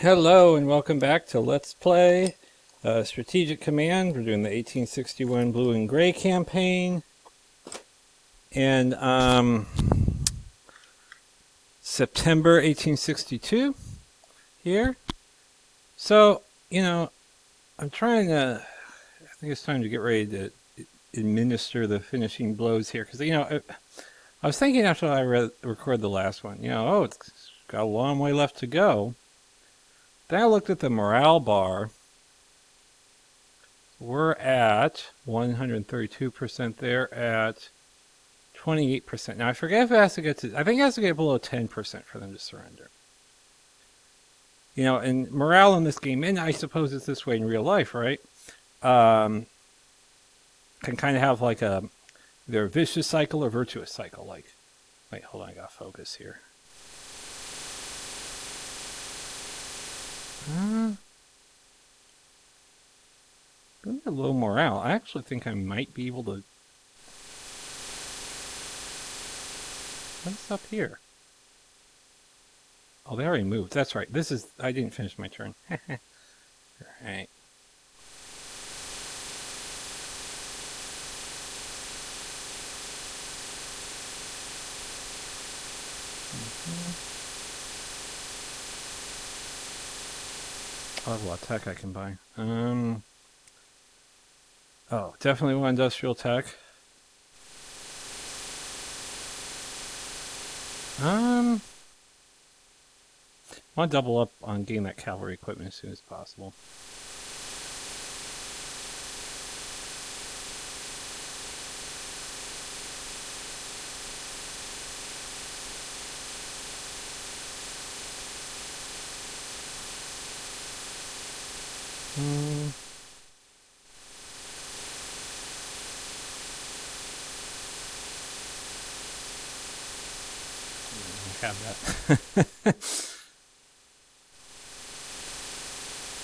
Hello and welcome back to Let's Play Strategic Command. We're doing the 1861 Blue and Gray campaign. And September 1862 here. So, I'm trying to, I think it's time to get ready to administer the finishing blows here. Because, I was thinking after I recorded the last one, it's got a long way left to go. Then I looked at the morale bar. We're at 132% there at 28%. Now I forget if it has to get to, I think it has to get below 10% for them to surrender. And morale in this game, and I suppose it's this way in real life, right? Can kind of have like either a vicious cycle or virtuous cycle. Like, wait, hold on, I gotta focus here. A low morale. I actually think I might be able to. What's up here? Oh, they already moved. That's right. This is. I didn't finish my turn. Alright. I have a lot of tech I can buy. Oh, definitely want industrial tech. I want to double up on getting that cavalry equipment as soon as possible. Have that.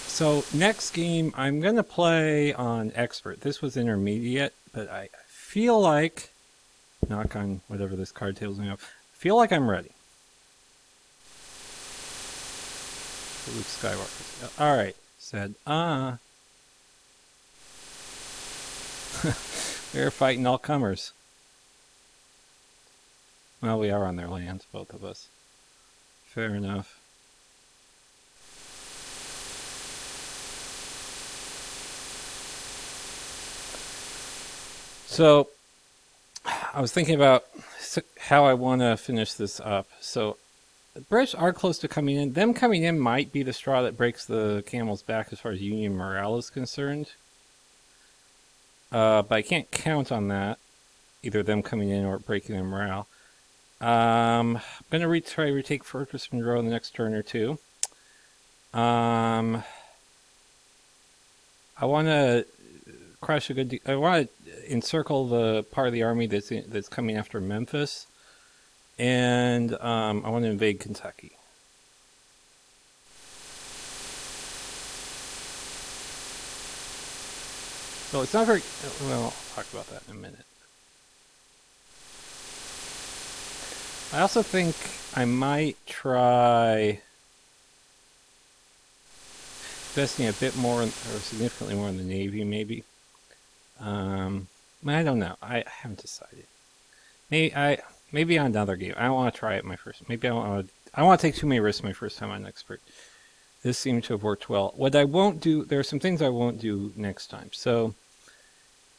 So next game I'm gonna play on expert. This was intermediate, but I feel like, knock on whatever this card table's made of, feel like I'm ready. Luke Skywalker. All right, said They're fighting all comers. Well, we are on their lands, both of us. Fair enough. So, I was thinking about how I want to finish this up. So, the British are close to coming in. Them coming in might be the straw that breaks the camel's back as far as Union morale is concerned. But I can't count on that. Either them coming in or breaking their morale. I'm going to try to retake Fortress Monroe in the next turn or two. I want to crush a good... I want to encircle the part of the army that's coming after Memphis. And I want to invade Kentucky. So it's not very... Well, I'll talk about that in a minute. I also think I might try investing a bit more, or significantly more in the Navy, maybe. I don't know. I haven't decided. Maybe on another game. I want to try it my first. Maybe I want to take too many risks my first time on expert. This seemed to have worked well. What I won't do, there are some things I won't do next time. So,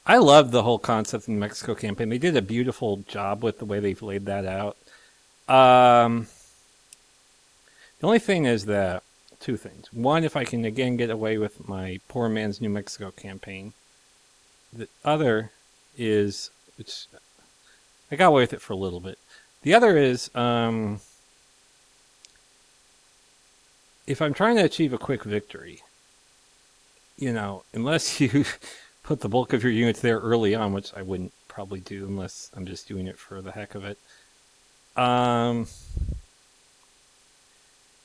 I love the whole concept in the Mexico campaign. They did a beautiful job with the way they've laid that out. The only thing is that, two things. One, if I can again get away with my poor man's New Mexico campaign. The other is, which I got away with it for a little bit. The other is, if I'm trying to achieve a quick victory, unless you put the bulk of your units there early on, which I wouldn't probably do unless I'm just doing it for the heck of it.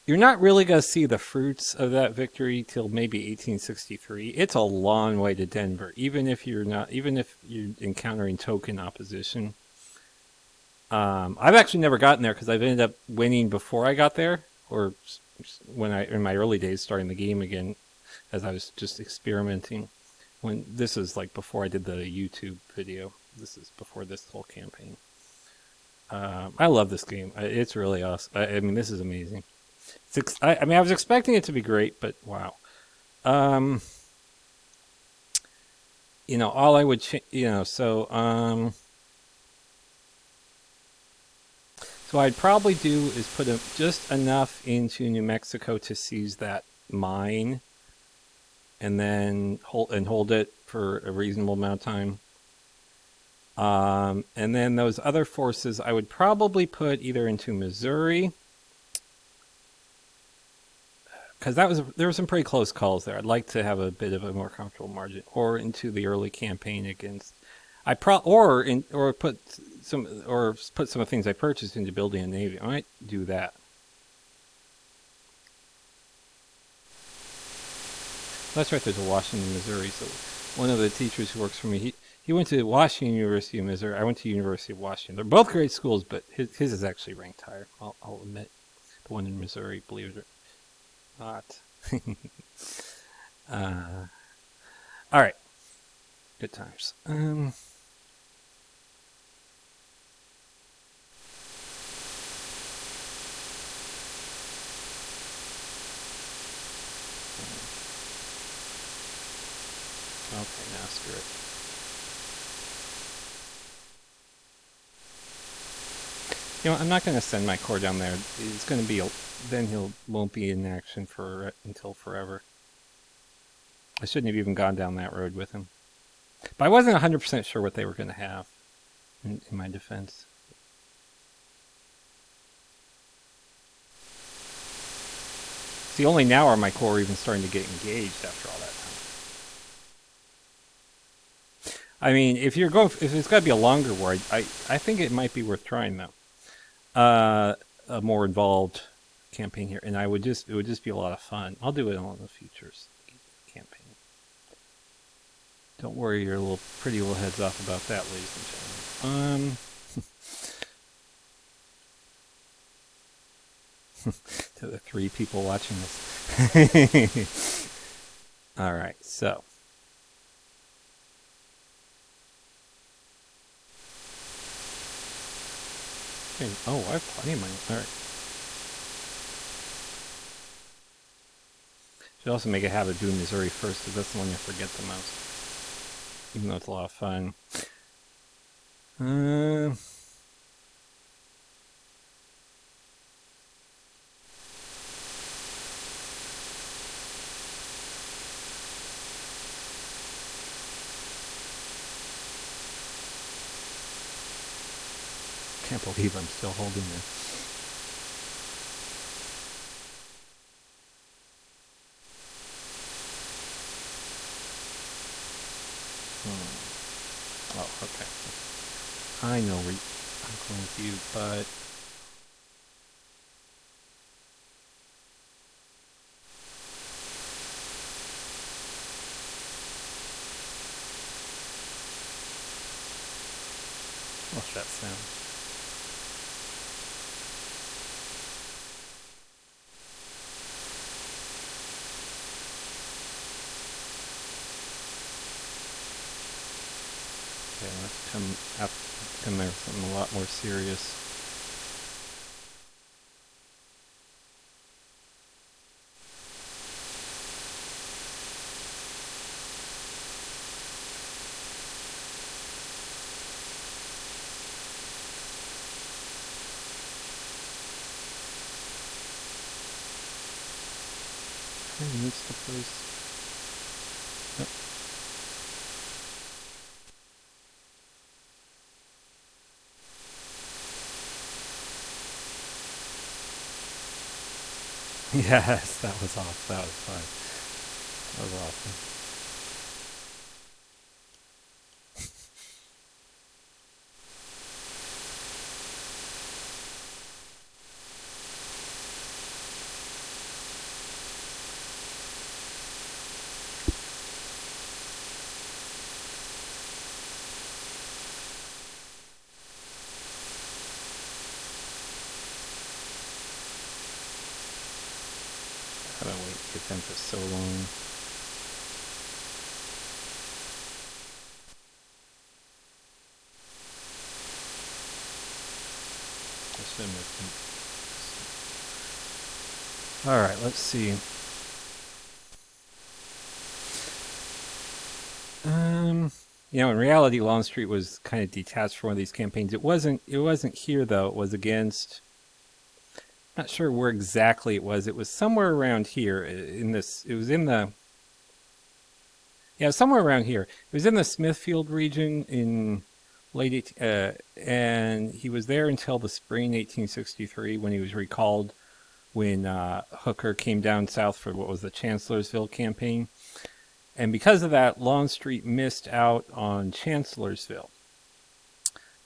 You're not really going to see the fruits of that victory till maybe 1863. It's a long way to Denver, even if you're encountering token opposition. I've actually never gotten there because I've ended up winning before I got there, or when I in my early days starting the game again, as I was just experimenting. When this is like before I did the YouTube video. This is before this whole campaign. I love this game. It's really awesome. I mean, this is amazing. I mean, I was expecting it to be great, but wow. Um, all I would, so I'd probably do is put just enough into New Mexico to seize that mine, and then hold it for a reasonable amount of time. And then those other forces I would probably put either into Missouri, because there were some pretty close calls there. I'd like to have a bit of a more comfortable margin, or into the early campaign against. Or put some of the things I purchased into building a navy. I might do that. That's right. There's a Washington, Missouri. So one of the teachers who works for me, he went to Washington University of Missouri. I went to University of Washington. They're both great schools, but his is actually ranked higher. I'll admit, the one in Missouri, believe it or not. All right, good times. Okay, now screw it. I'm not going to send my core down there. It's going to be then won't be in action until forever. I shouldn't have even gone down that road with him. But I wasn't 100% sure what they were going to have in my defense. See, only now are my core even starting to get engaged after all that time. I mean, if it's got to be a longer war, I think it might be worth trying though. A more involved campaign here, and it would just be a lot of fun. I'll do it on the futures campaign. Don't worry your pretty little heads off about that, ladies and gentlemen. To the 3 people watching this. All right, so. Okay. Oh, I have plenty of money. All right. Should also make a habit of doing Missouri first, because that's the one you forget the most. Even though it's a lot of fun. Can't believe I'm still holding this. Oh, okay. I know where I'm going with you, but what's that sound? Okay, let's come there with something a lot more serious. Who needs the place? Yep. Yes, that was awesome. That was fun. That was awesome. them for so long. All right, let's see. You know, in reality, Longstreet was kind of detached from one of these campaigns. It wasn't. It wasn't here though. It was against. Not sure where exactly it was. It was somewhere around here. In this, it was in the. Yeah, somewhere around here. It was in the Smithfield region in late. And he was there until the spring 1863 when he was recalled when Hooker came down south for what was the Chancellorsville campaign. And because of that, Longstreet missed out on Chancellorsville.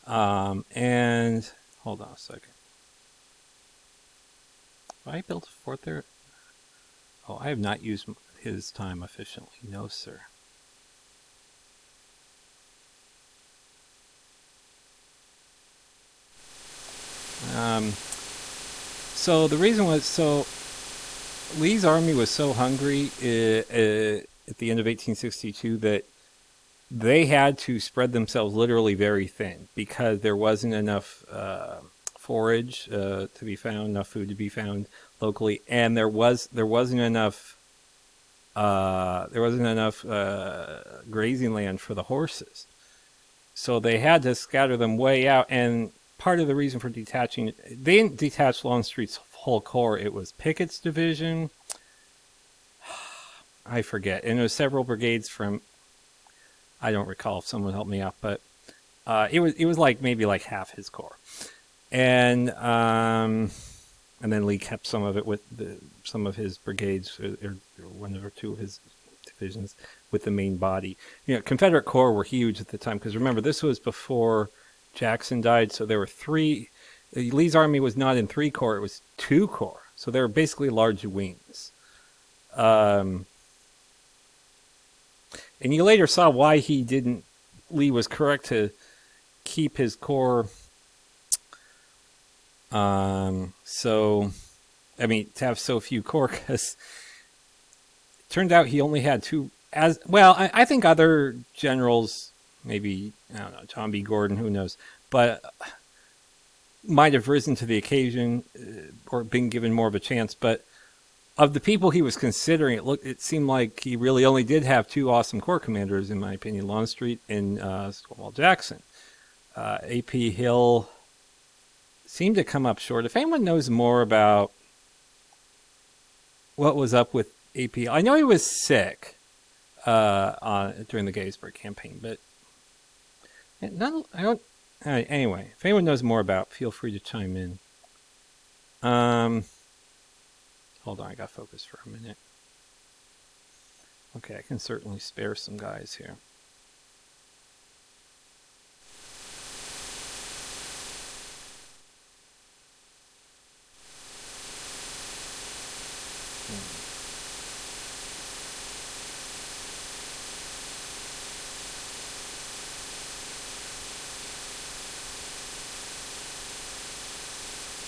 And hold on a second. Have I built a fort there? Oh, I have not used his time efficiently. No, sir. So the reason was Lee's army was so hungry at the end of 1862 that they had to spread themselves literally very thin because there wasn't enough forage to be found, enough food to be found locally, and there wasn't enough grazing land for the horses. So they had to scatter them way out, and part of the reason for detaching, they didn't detach Longstreet's whole corps. It was Pickett's division. I forget. And it was several brigades from, I don't recall if someone helped me out, but it was like maybe like half his corps. And then Lee kept some of it with some of his brigades, or one or two of his divisions with the main body. You know, Confederate Corps were huge at the time because remember, this was before Jackson died, so there were three. Lee's army was not in 3 corps; it was 2 corps. So they were basically large wings. And you later saw why he didn't. Lee was correct to keep his corps. So, I mean, to have so few corps, because it turned out he only had 2. As well, I think other generals, maybe I don't know, John B. Gordon, who knows, but might have risen to the occasion or been given more of a chance. But of the people he was considering, it seemed like he really only did have 2 awesome corps commanders, in my opinion, Longstreet and Stonewall Jackson. A.P. Hill seemed to come up short. If anyone knows more about what was up with A.P., I know he was sick during the Gettysburg campaign, but I don't. Anyway, if anyone knows more about, feel free to chime in. Hold on, I got focused for a minute. Okay, I can certainly spare some guys here.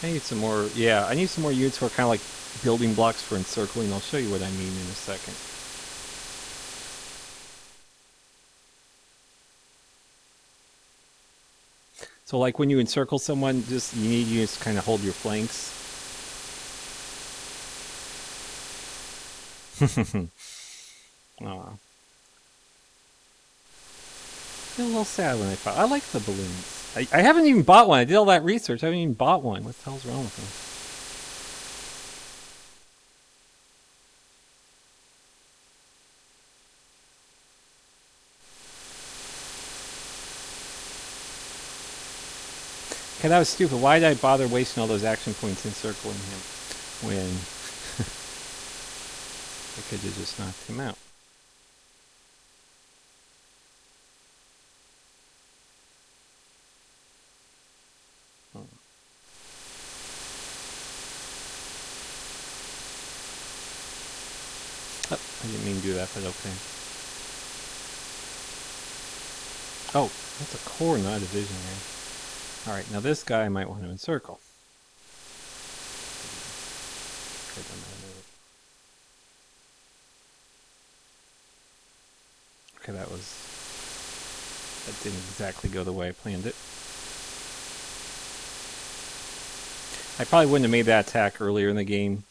I need some more, yeah, I need some more units who are kind of like building blocks for encircling. I'll show you what I mean in a second. So like when you encircle someone, just you need units to kind of hold your flanks. Aw. Feel a little sad when I like the balloons. I haven't even bought one. I did all that research. I haven't even bought one. What the hell's wrong with me? Okay, that was stupid. Why did I bother wasting all those action points encircling him when I could have just knocked him out? Oh, I didn't mean to do that, but okay. Oh, that's a core, not a division here. Alright, now this guy I might want to encircle. Okay, that didn't exactly go the way I planned it. I probably wouldn't have made that attack earlier in the game.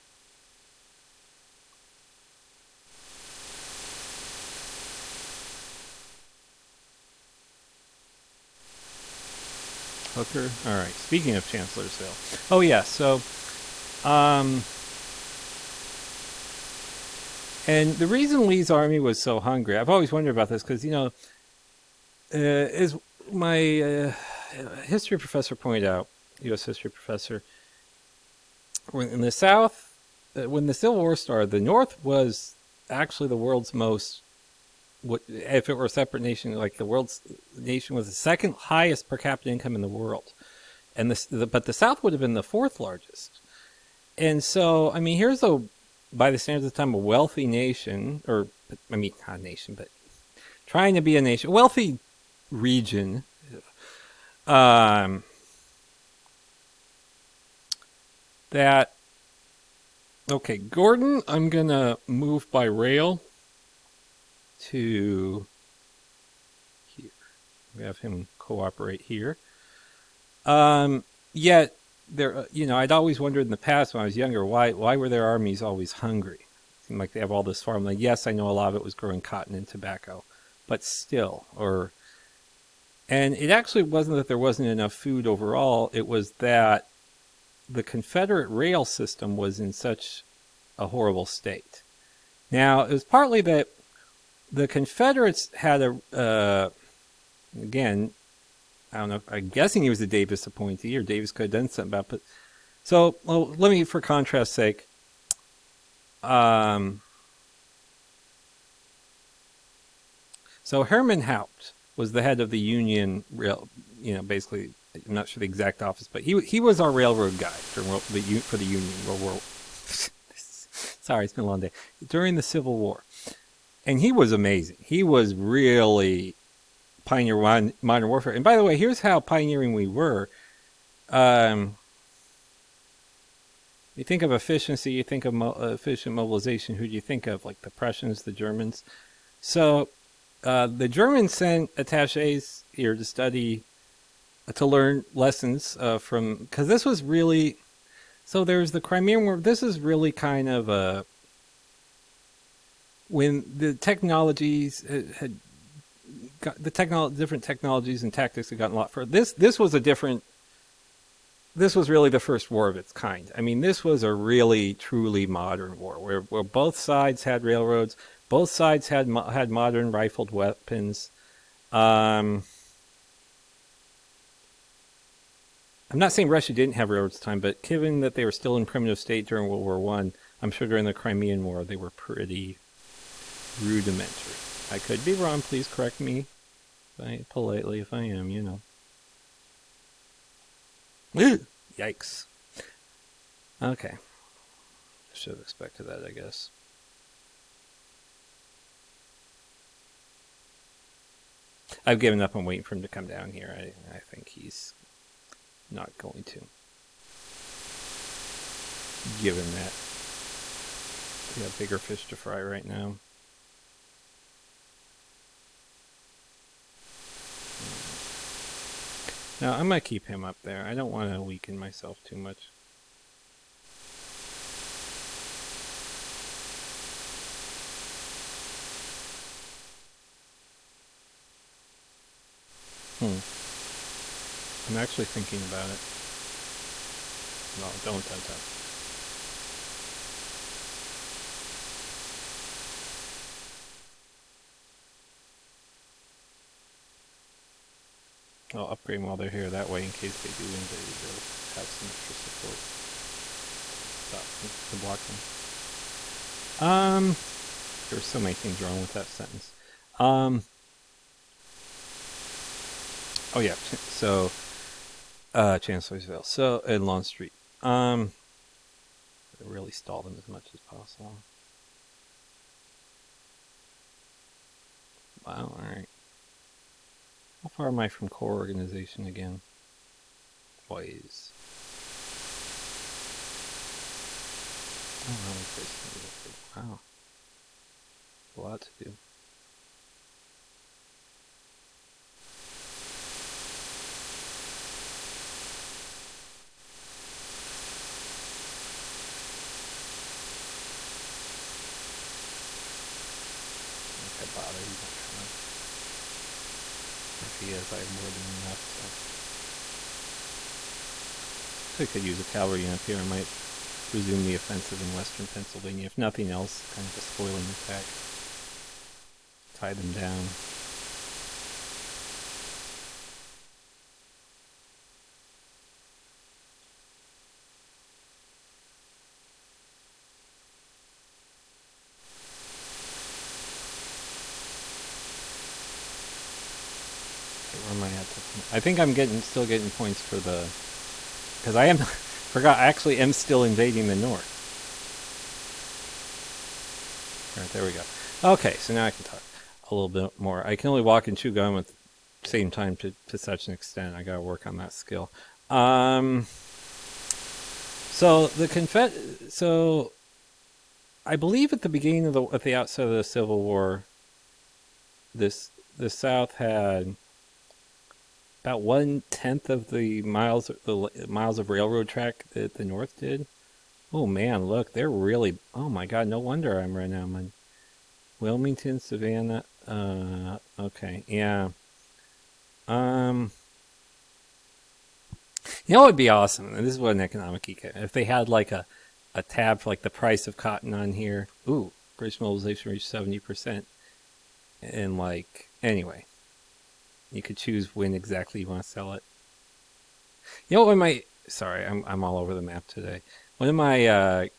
Hooker. All right. Speaking of Chancellorsville. Oh yeah. So, um, and the reason Lee's army was so hungry, I've always wondered about this because is my history professor pointed out, U.S. history professor, when in the South, when the Civil War started, the North was actually the world's most. If it were a separate nation, like the world's nation was the second highest per capita income in the world, and but the South would have been the fourth largest. And so, I mean, here's by the standards of the time, a wealthy nation, or I mean, not a nation, but trying to be a nation, wealthy region. Um, that okay, Gordon, I'm gonna move by rail to here. We have him cooperate here. Yet there, I'd always wondered in the past when I was younger, why were their armies always hungry? It seemed like they have all this farmland. Yes, I know a lot of it was growing cotton and tobacco, but still, and it actually wasn't that there wasn't enough food overall. It was that the Confederate rail system was in such a horrible state. Now, it was partly that the Confederates had again, I don't know, I'm guessing he was a Davis appointee, or Davis could have done something about it. But, so, well, let me, for contrast's sake, so Herman Haupt was the head of the Union rail, basically, I'm not sure the exact office, but he was our railroad guy for the Union World War. Sorry, it's been a long day. During the Civil War. And he was amazing. He was really pioneer modern warfare. And by the way, here's how pioneering we were. You think of efficiency, you think of efficient mobilization. Who do you think of? Like the Prussians, the Germans. So the Germans sent attaches here to study, to learn lessons from, because this was really, so there's the Crimean War. This is really kind of a, when the technologies had got different technologies and tactics had gotten a lot further. This was really the first war of its kind. I mean, this was a really truly modern war where both sides had railroads, both sides had modern rifled weapons. I'm not saying Russia didn't have railroads at the time, but given that they were still in primitive state during World War I, I'm sure during the Crimean War they were pretty rudimentary. I could be wrong. Please correct me politely if I am, Yikes. Okay. Should have expected that, I guess. I've given up on waiting for him to come down here. I think he's not going to. Given that we have bigger fish to fry right now. Now, I'm going to keep him up there. I don't want to weaken myself too much. I'm actually thinking about it. No, don't. I'll upgrade them while they're here. That way, in case they do invade, they'll have some extra support. Stop to block them. There's so many things wrong with that sentence. Oh yeah. So, Chancellorsville. So, and Lawn Street. Really stall them as much as possible. Wow. All right. How far am I from core organization again? Ways. Oh, wow. A lot to do. to bother. He's not coming. If he is, I have more than enough. So I could use a cavalry unit here. I might resume the offensive in western Pennsylvania. If nothing else, kind of a spoiling attack. Tie them down. Where am I at? I think I'm still getting points for the, because I am forgot. I actually am still invading the north. All right, there we go. Okay, so now I can talk a little bit more. I can only walk and chew gum at the same time to such an extent. I got to work on that skill. So So I believe at the beginning of at the outset of the Civil War, the South had about 1/10 of the miles of railroad track that the North did. Oh man, look, they're really. Oh my God, no wonder I'm right now. Man. Wilmington, Savannah. Okay, yeah. You know what would be awesome? And this is what an economic econ. If they had like a tab for like the price of cotton on here. Ooh, British mobilization reached 70%. And like anyway, you could choose when exactly you want to sell it. You know what my sorry, I'm all over the map today. One of my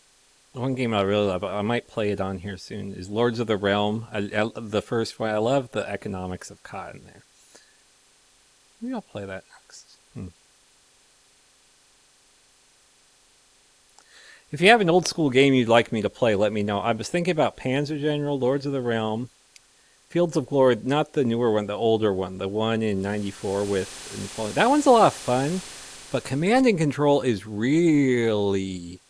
one game I really love, I might play it on here soon, is Lords of the Realm. The first one, I love the economics of cotton there. Maybe I'll play that next. If you have an old school game you'd like me to play, let me know. I was thinking about Panzer General, Lords of the Realm, Fields of Glory, not the newer one, the older one, the one in 94 with Napoleon. That one's a lot of fun, but Command and Control is really...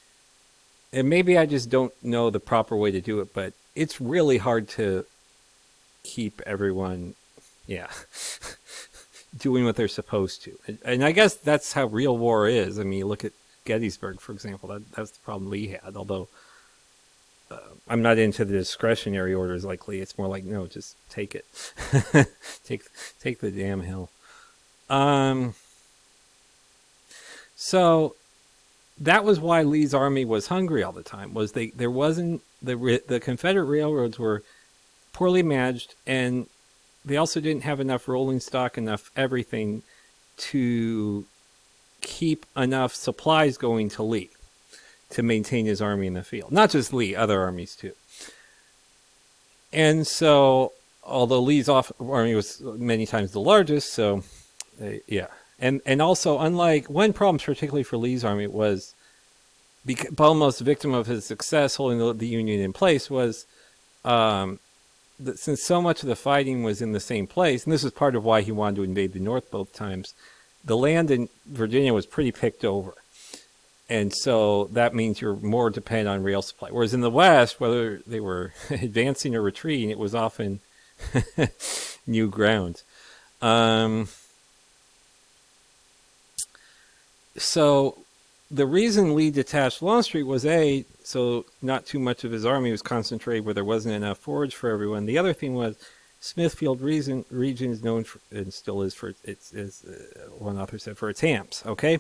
And maybe I just don't know the proper way to do it, but it's really hard to keep everyone, doing what they're supposed to. And I guess that's how real war is. I mean, you look at Gettysburg, for example. That's the problem Lee had, although I'm not into the discretionary orders like Lee. It's more like, no, just take it. take the damn hill. So that was why Lee's army was hungry all the time. Was there wasn't the Confederate railroads were poorly managed, and they also didn't have enough rolling stock, enough everything to keep enough supplies going to Lee to maintain his army in the field. Not just Lee, other armies too. And so, although Lee's army was many times the largest, so And also, unlike one problem, particularly for Lee's army, was almost a victim of his success holding the Union in place was that since so much of the fighting was in the same place, and this is part of why he wanted to invade the North both times, the land in Virginia was pretty picked over. And so that means you're more dependent on rail supply. Whereas in the West, whether they were advancing or retreating, it was often new ground. So the reason Lee detached Longstreet was so not too much of his army was concentrated where there wasn't enough forage for everyone. The other thing was Smithfield region is known for, and still is for one author said, for its hams. Okay,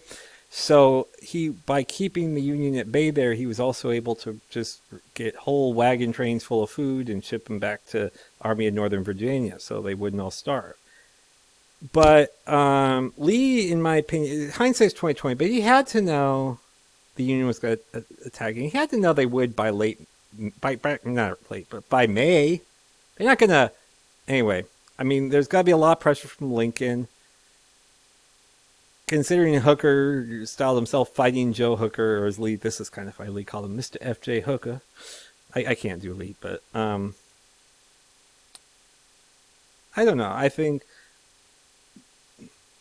so by keeping the Union at bay there, he was also able to just get whole wagon trains full of food and ship them back to Army of Northern Virginia, so they wouldn't all starve. But Lee, in my opinion, hindsight's 20/20, but he had to know the Union was going to attack. He had to know they would by May. They're not going to. Anyway, I mean, there's got to be a lot of pressure from Lincoln. Considering Hooker styled himself Fighting Joe Hooker, or as Lee, this is kind of funny, Lee called him Mr. F.J. Hooker. I can't do Lee, but I don't know. I think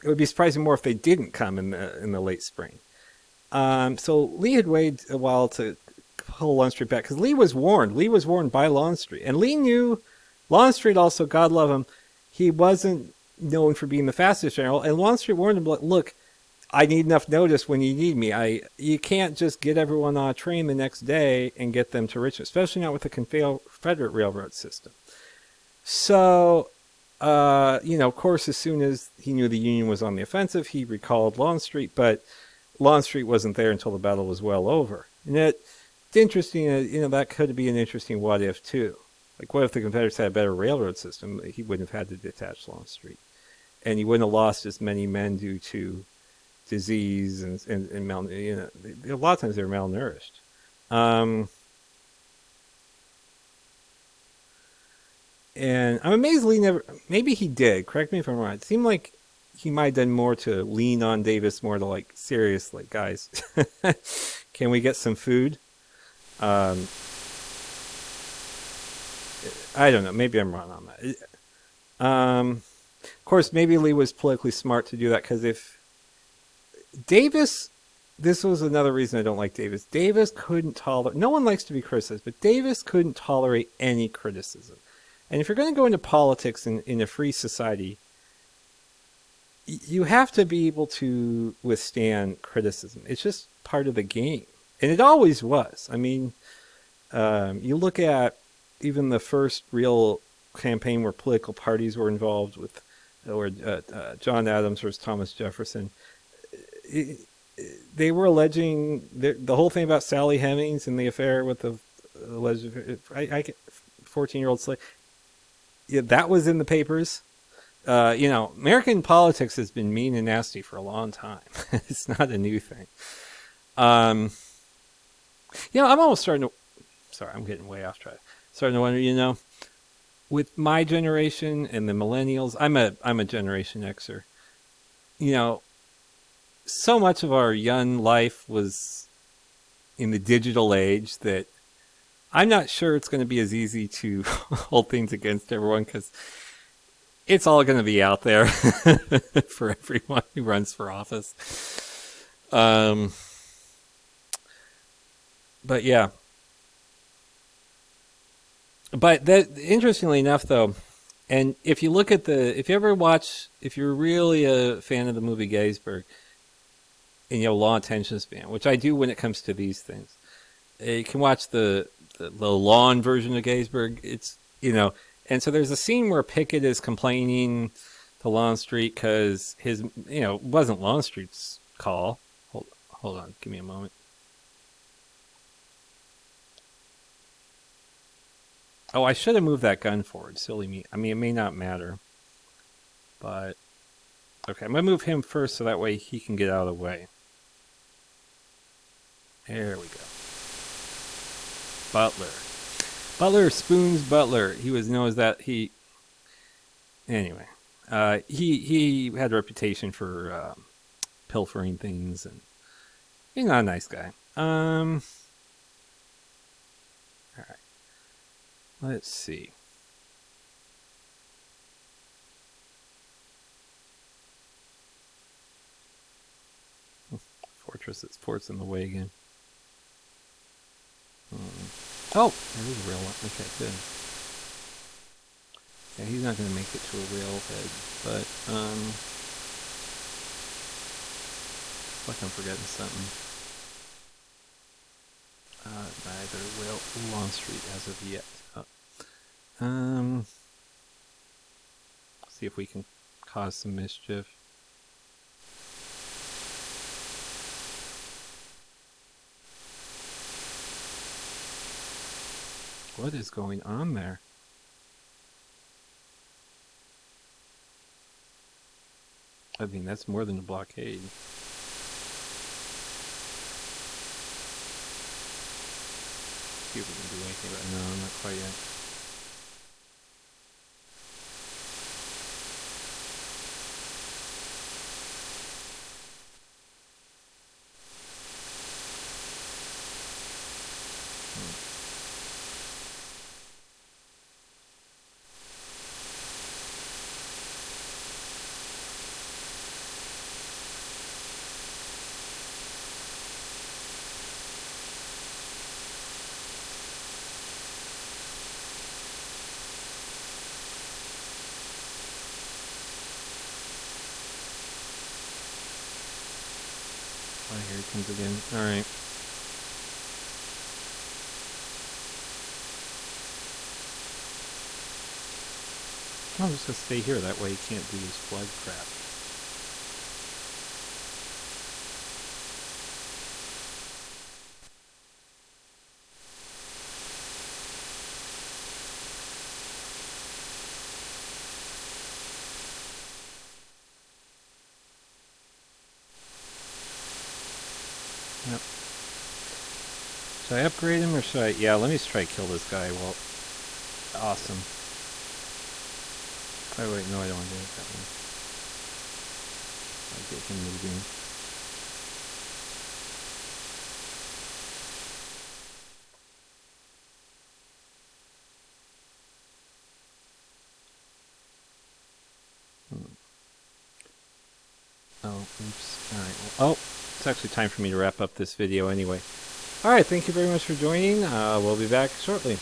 it would be surprising more if they didn't come in the late spring. So Lee had waited a while to pull Longstreet back because Lee was warned. Lee was warned by Longstreet, and Lee knew Longstreet also. God love him, he wasn't known for being the fastest general, and Longstreet warned him, look, I need enough notice when you need me. You can't just get everyone on a train the next day and get them to Richmond, especially not with the Confederate railroad system. So, of course, as soon as he knew the Union was on the offensive, he recalled Longstreet, but Longstreet wasn't there until the battle was well over. And it's interesting, that could be an interesting what if, too. Like, what if the Confederates had a better railroad system? He wouldn't have had to detach Longstreet. And he wouldn't have lost as many men due to disease and a lot of times they were malnourished. Um, And I'm amazed Lee never. Maybe he did. Correct me if I'm wrong. It seemed like he might have done more to lean on Davis more to like seriously, guys. Can we get some food? Um, I don't know. Maybe I'm wrong on that. Of course, maybe Lee was politically smart to do that because if Davis, this was another reason I don't like Davis. Davis couldn't tolerate. No one likes to be criticized, but Davis couldn't tolerate any criticism. And if you're going to go into politics in a free society, you have to be able to withstand criticism. It's just part of the game. And it always was. I mean, you look at even the first real campaign where political parties were involved with, or John Adams versus Thomas Jefferson. They were alleging the whole thing about Sally Hemings and the affair with the alleged 14-year-old slave. Yeah, that was in the papers. American politics has been mean and nasty for a long time. It's not a new thing. I'm almost starting to. Sorry, I'm getting way off track. Starting to wonder, with my generation and the millennials, I'm a Generation Xer. So much of our young life was in the digital age that I'm not sure it's going to be as easy to hold things against everyone because it's all going to be out there for everyone who runs for office. But yeah. But interestingly enough, though, and if you look at if you're really a fan of the movie Gettysburg, and you have a long attention span, which I do when it comes to these things, you can watch the long version of Gettysburg. It's, and so there's a scene where Pickett is complaining to Longstreet because his, it wasn't Longstreet's call. Hold on, give me a moment. Oh, I should have moved that gun forward. Silly me. I mean, it may not matter, but okay, I'm gonna move him first so that way he can get out of the way. There we go. Butler, Spoons Butler. He was known as that. Anyway, he had a reputation for pilfering things, and he's not a nice guy. All right. Let's see. Fortress at Sports in the way again. Oh, there is a rail one. Okay, good. Yeah, he's not going to make it to a railhead, but like I'm forgetting something. Neither will Longstreet as of yet. See if we can cause some mischief. What is going on there? I mean, that's more than a blockade. See if we can do anything about it. No, not quite yet. Oh, here it comes again. All right. I'm just gonna stay here. That way he can't do his flood crap. Yep. Should I upgrade him or should I? Yeah, let me try to kill this guy. Well, awesome. Oh wait, no, I don't want to do it that way. I'll get him moving. Oh, oops. Alright, well, it's actually time for me to wrap up this video anyway. Alright, thank you very much for joining. We'll be back shortly.